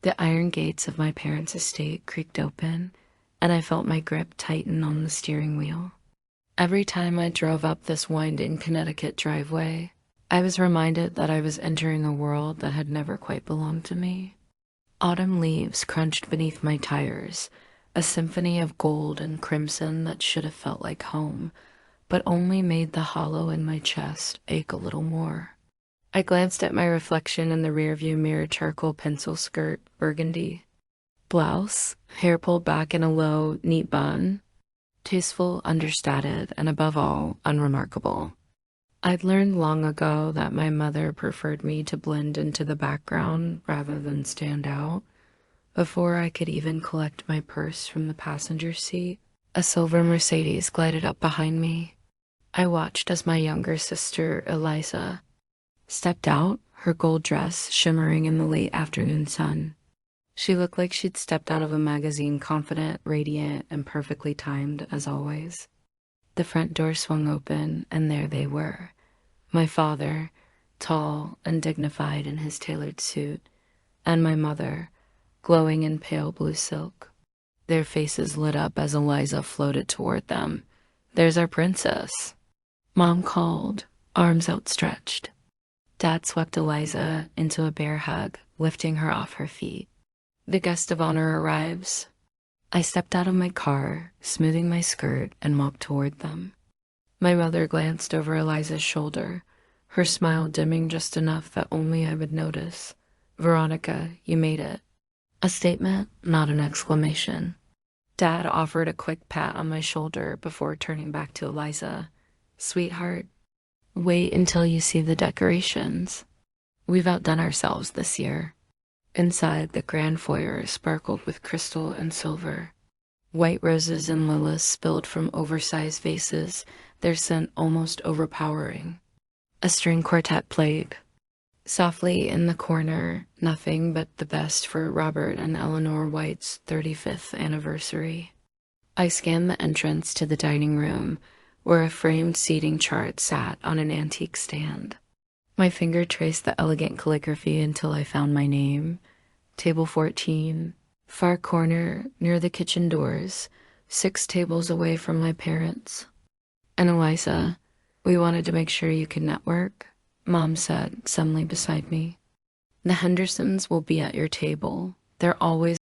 The iron gates of my parents' estate creaked open, and I felt my grip tighten on the steering wheel. Every time I drove up this winding Connecticut driveway, I was reminded that I was entering a world that had never quite belonged to me. Autumn leaves crunched beneath my tires, a symphony of gold and crimson that should have felt like home, but only made the hollow in my chest ache a little more. I glanced at my reflection in the rearview mirror, charcoal pencil skirt, burgundy. Blouse, hair pulled back in a low, neat bun. Tasteful, understated, and above all, unremarkable. I'd learned long ago that my mother preferred me to blend into the background rather than stand out. Before I could even collect my purse from the passenger seat, a silver Mercedes glided up behind me. I watched as my younger sister, Eliza, stepped out, her gold dress shimmering in the late afternoon sun. She looked like she'd stepped out of a magazine, confident, radiant, and perfectly timed, as always. The front door swung open, and there they were. My father, tall and dignified in his tailored suit, and my mother, glowing in pale blue silk. Their faces lit up as Eliza floated toward them. "There's our princess," Mom called, arms outstretched. Dad swept Eliza into a bear hug, lifting her off her feet. "The guest of honor arrives." I stepped out of my car, smoothing my skirt, and walked toward them. My mother glanced over Eliza's shoulder, her smile dimming just enough that only I would notice. "Veronica, you made it." A statement, not an exclamation. Dad offered a quick pat on my shoulder before turning back to Eliza. "Sweetheart, wait until you see the decorations. We've outdone ourselves this year." Inside, the grand foyer sparkled with crystal and silver. White roses and lilies spilled from oversized vases, their scent almost overpowering. A string quartet played. Softly in the corner, nothing but the best for Robert and Eleanor White's 35th anniversary. I scanned the entrance to the dining room, where a framed seating chart sat on an antique stand. My finger traced the elegant calligraphy until I found my name. Table 14, far corner near the kitchen doors, 6 tables away from my parents. "And Eliza, we wanted to make sure you could network," Mom said, suddenly beside me. "The Hendersons will be at your table. They're always